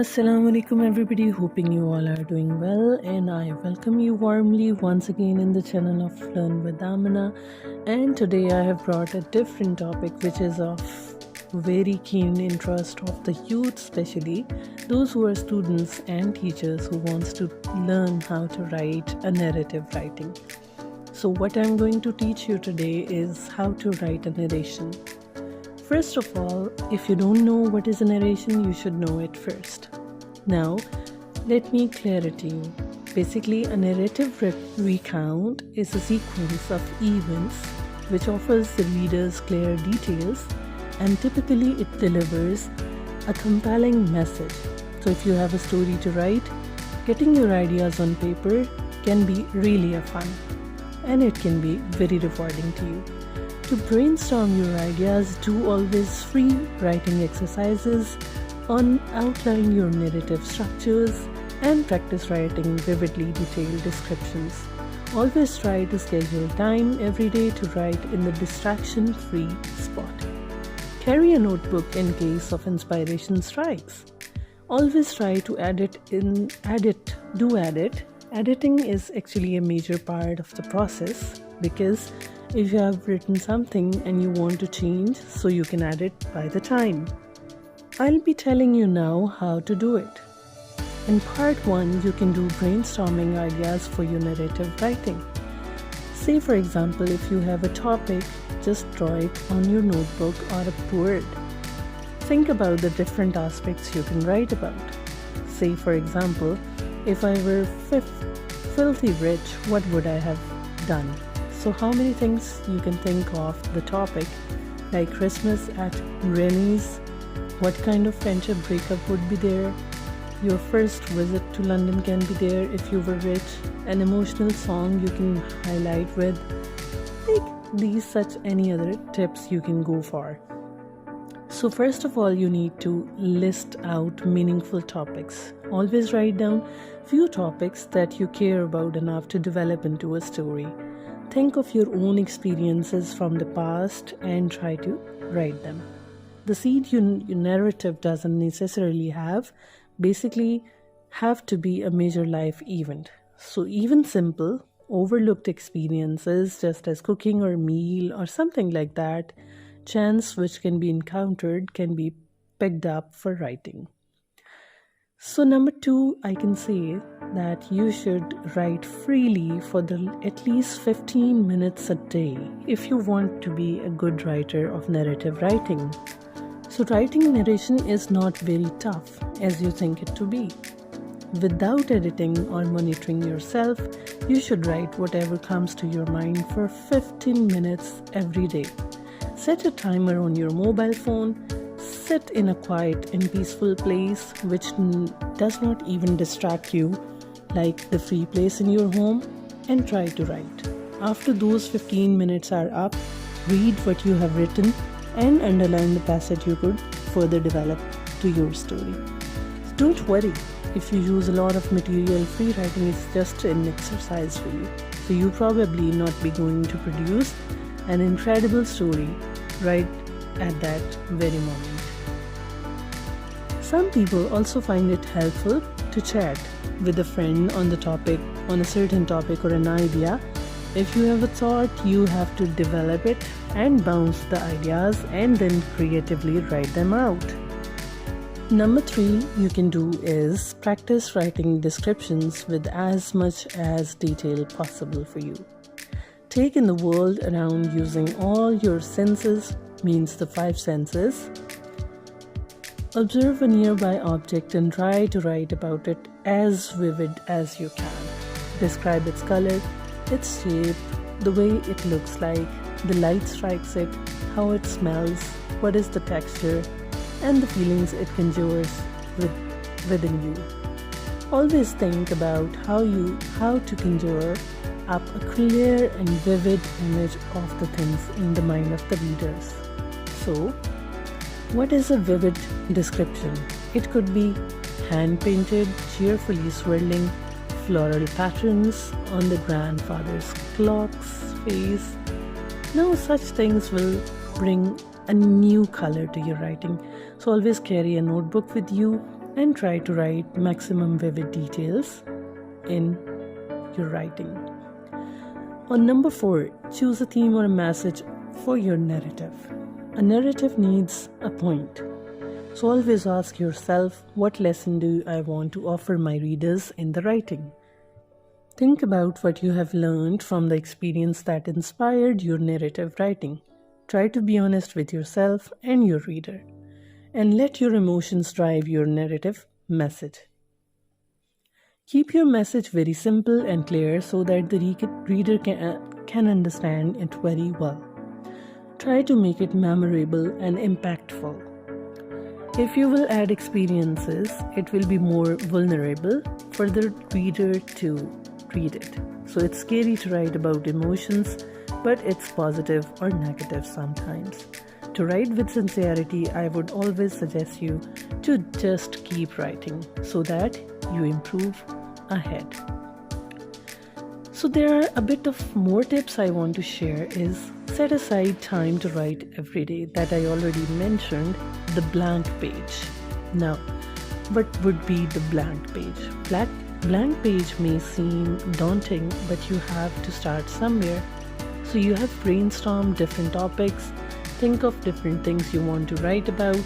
Assalamu alaikum everybody, hoping you all are doing well, and I welcome you warmly once again in the channel of Learn with Amina. And today I have brought a different topic which is of very keen interest of the youth, especially those who are students and teachers who wants to learn how to write a narrative writing. So what I'm going to teach you today is how to write a narration. First of all, if you don't know what is a narration, you should know it first. Now, let me clear it to you. Basically, a narrative recount is a sequence of events which offers the readers clear details, and typically it delivers a compelling message. So if you have a story to write, getting your ideas on paper can be really a fun, and it can be very rewarding to you. To brainstorm your ideas, do always free writing exercises on outline your narrative structures and practice writing vividly detailed descriptions. Always try to schedule time every day to write in the distraction-free spot. Carry a notebook in case of inspiration strikes. Always try to edit. Editing is actually a major part of the process, because if you have written something and you want to change, so you can add it by the time. I'll be telling you now how to do it. In part 1, you can do brainstorming ideas for your narrative writing. Say for example, if you have a topic, just draw it on your notebook or a board. Think about the different aspects you can write about. Say for example, if I were filthy rich, what would I have done? So how many things you can think of the topic, like Christmas at Rennie's, what kind of friendship breakup would be there, your first visit to London can be there if you were rich, an emotional song you can highlight with, like these such any other tips you can go for. So first of all, you need to list out meaningful topics. Always write down few topics that you care about enough to develop into a story. Think of your own experiences from the past and try to write them. The seed your narrative doesn't necessarily have to be a major life event. So even simple, overlooked experiences, just as cooking or meal or something like that, chance which can be encountered, can be picked up for writing. So number 2, I can say that you should write freely for at least 15 minutes a day if you want to be a good writer of narrative writing. So writing narration is not very tough as you think it to be. Without editing or monitoring yourself, you should write whatever comes to your mind for 15 minutes every day. Set a timer on your mobile phone. Sit in a quiet and peaceful place which does not even distract you, like the free place in your home, and try to write. After those 15 minutes are up, read what you have written and underline the passage you could further develop to your story. Don't worry if you use a lot of material. Free writing is just an exercise for you, so you probably not be going to produce an incredible story right at that very moment. Some people also find it helpful to chat with a friend on a certain topic or an idea. If you have a thought, you have to develop it and bounce the ideas and then creatively write them out. Number 3 you can do is practice writing descriptions with as much as detail possible for you. Take in the world around using all your senses, means the 5 senses. Observe a nearby object and try to write about it as vivid as you can. Describe its color, its shape, the way it looks like, the light strikes it, how it smells, what is the texture, and the feelings it conjures within you. Always think about how to conjure up a clear and vivid image of the things in the mind of the readers. So, what is a vivid description? It could be hand-painted, cheerfully swirling floral patterns on the grandfather's clock's face. Now, such things will bring a new color to your writing. So always carry a notebook with you and try to write maximum vivid details in your writing. On number 4, choose a theme or a message for your narrative. A narrative needs a point. So always ask yourself, what lesson do I want to offer my readers in the writing? Think about what you have learned from the experience that inspired your narrative writing. Try to be honest with yourself and your reader, and let your emotions drive your narrative message. Keep your message very simple and clear so that the reader can understand it very well. Try to make it memorable and impactful. If you will add experiences, it will be more vulnerable for the reader to read it. So it's scary to write about emotions, but it's positive or negative sometimes. To write with sincerity, I would always suggest you to just keep writing so that you improve ahead. So there are a bit of more tips I want to share is set aside time to write every day, that I already mentioned, the blank page. Now, what would be the blank page? Blank page may seem daunting, but you have to start somewhere. So you have brainstormed different topics, think of different things you want to write about,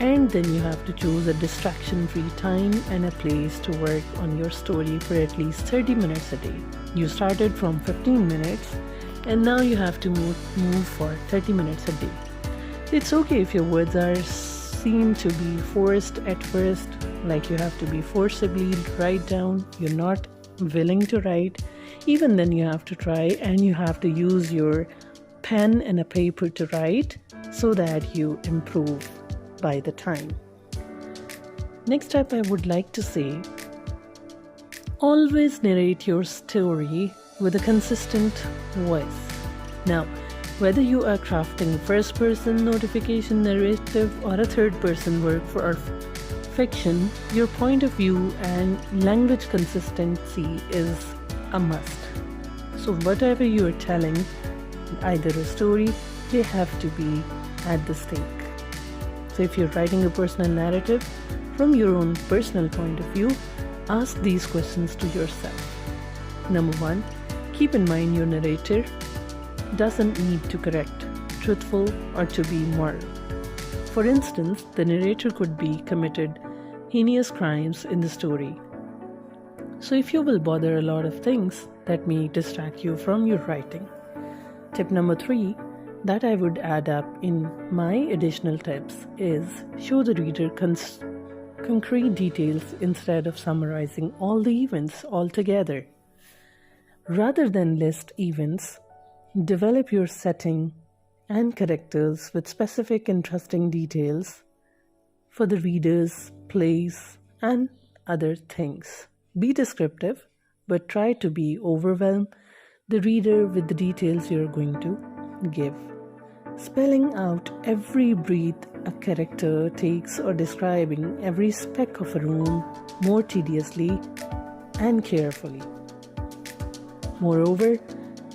and then you have to choose a distraction-free time and a place to work on your story for at least 30 minutes a day. You started from 15 minutes and now you have to move for 30 minutes a day. It's okay if your words seem to be forced at first, like you have to be forcibly write down, you're not willing to write. Even then you have to try, and you have to use your pen and a paper to write so that you improve by the time. Next up, I would like to say, always narrate your story with a consistent voice. Now, whether you are crafting a first-person notification narrative or a third-person work for fiction, your point of view and language consistency is a must. So whatever you are telling, either a story, they have to be at the stake. So if you're writing a personal narrative from your own personal point of view, ask these questions to yourself. Number 1, keep in mind your narrator doesn't need to correct, truthful, or to be moral. For instance, the narrator could be committed heinous crimes in the story. So if you will bother a lot of things, that may distract you from your writing. Tip number 3 that I would add up in my additional tips is show the reader concrete details instead of summarizing all the events altogether. Rather than list events, develop your setting and characters with specific interesting details for the reader's place and other things. Be descriptive, but try to be overwhelm the reader with the details you're going to give. Spelling out every breath a character takes or describing every speck of a room more tediously and carefully. Moreover,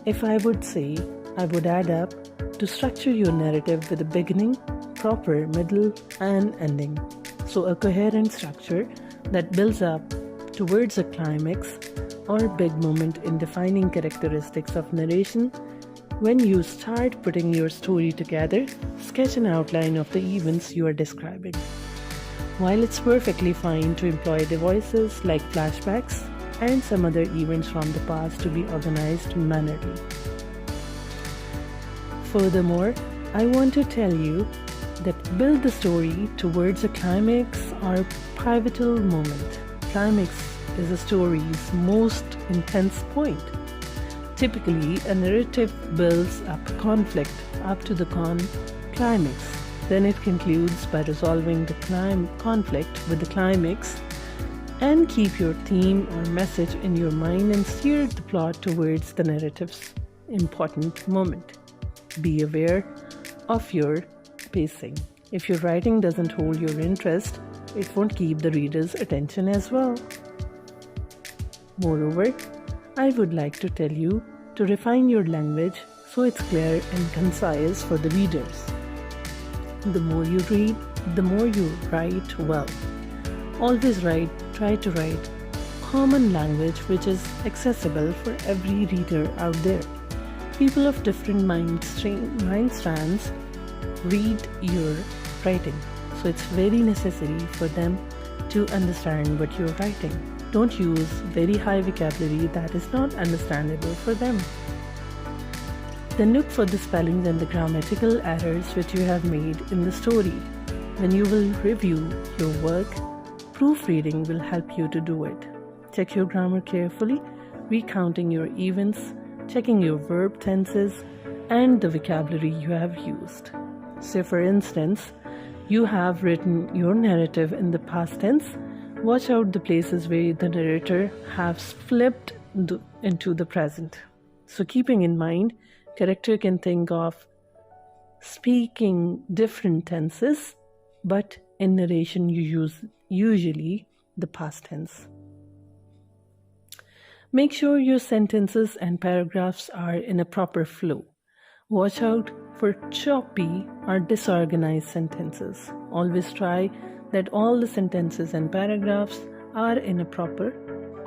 if I would say, I would add up to structure your narrative with a beginning, proper, middle, and ending. So a coherent structure that builds up towards a climax or big moment in defining characteristics of narration. When you start putting your story together, sketch an outline of the events you are describing. While it's perfectly fine to employ devices like flashbacks and some other events from the past to be organized mannerly. Furthermore, I want to tell you that build the story towards a climax or pivotal moment. Climax is a story's most intense point. Typically, a narrative builds up conflict up to the climax. Then it concludes by resolving the conflict with the climax, and keep your theme or message in your mind and steer the plot towards the narrative's important moment. Be aware of your pacing. If your writing doesn't hold your interest, it won't keep the reader's attention as well. Moreover, I would like to tell you to refine your language so it's clear and concise for the readers. The more you read, the more you write well. Always try to write common language which is accessible for every reader out there. People of different mind stands read your writing, so it's very necessary for them to understand what you're writing. Don't use very high vocabulary that is not understandable for them. Then look for the spellings and the grammatical errors which you have made in the story. When you will review your work, proofreading will help you to do it. Check your grammar carefully, recounting your events, checking your verb tenses, and the vocabulary you have used. Say for instance, you have written your narrative in the past tense. Watch out the places where the narrator has flipped into the present. So keeping in mind, character can think of speaking different tenses, but in narration you use usually the past tense. Make sure your sentences and paragraphs are in a proper flow. Watch out for choppy or disorganized sentences. Always try that all the sentences and paragraphs are in a proper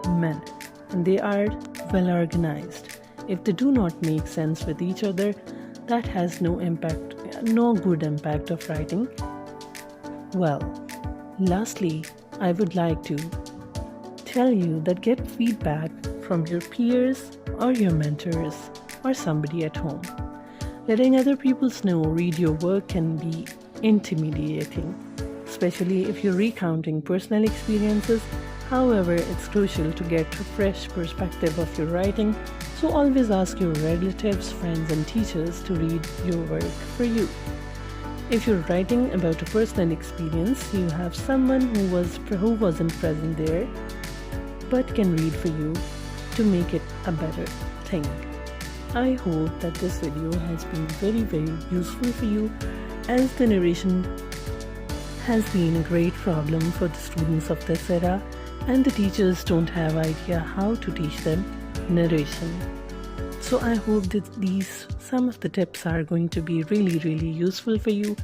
manner and they are well organized. If they do not make sense with each other, that has no good impact of writing well. Lastly, I would like to tell you that get feedback from your peers or your mentors or somebody at home. Letting other people read your work can be intimidating, especially if you're recounting personal experiences. However, it's crucial to get a fresh perspective of your writing, so always ask your relatives, friends, and teachers to read your work for you. If you're writing about a personal experience, you have someone who wasn't present there but can read for you to make it a better thing. I hope that this video has been very, very useful for you, as the narration has been a great problem for the students of this era, and the teachers don't have idea how to teach them narration. So I hope that some of the tips are going to be really, really useful for you,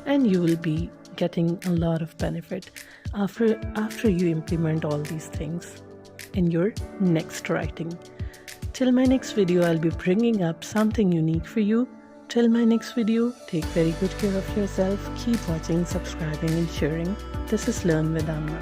and you will be getting a lot of benefit after you implement all these things in your next writing. Till my next video, I'll be bringing up something unique for you. Till my next video, take very good care of yourself. Keep watching, subscribing, and sharing. This is Learn with Amna.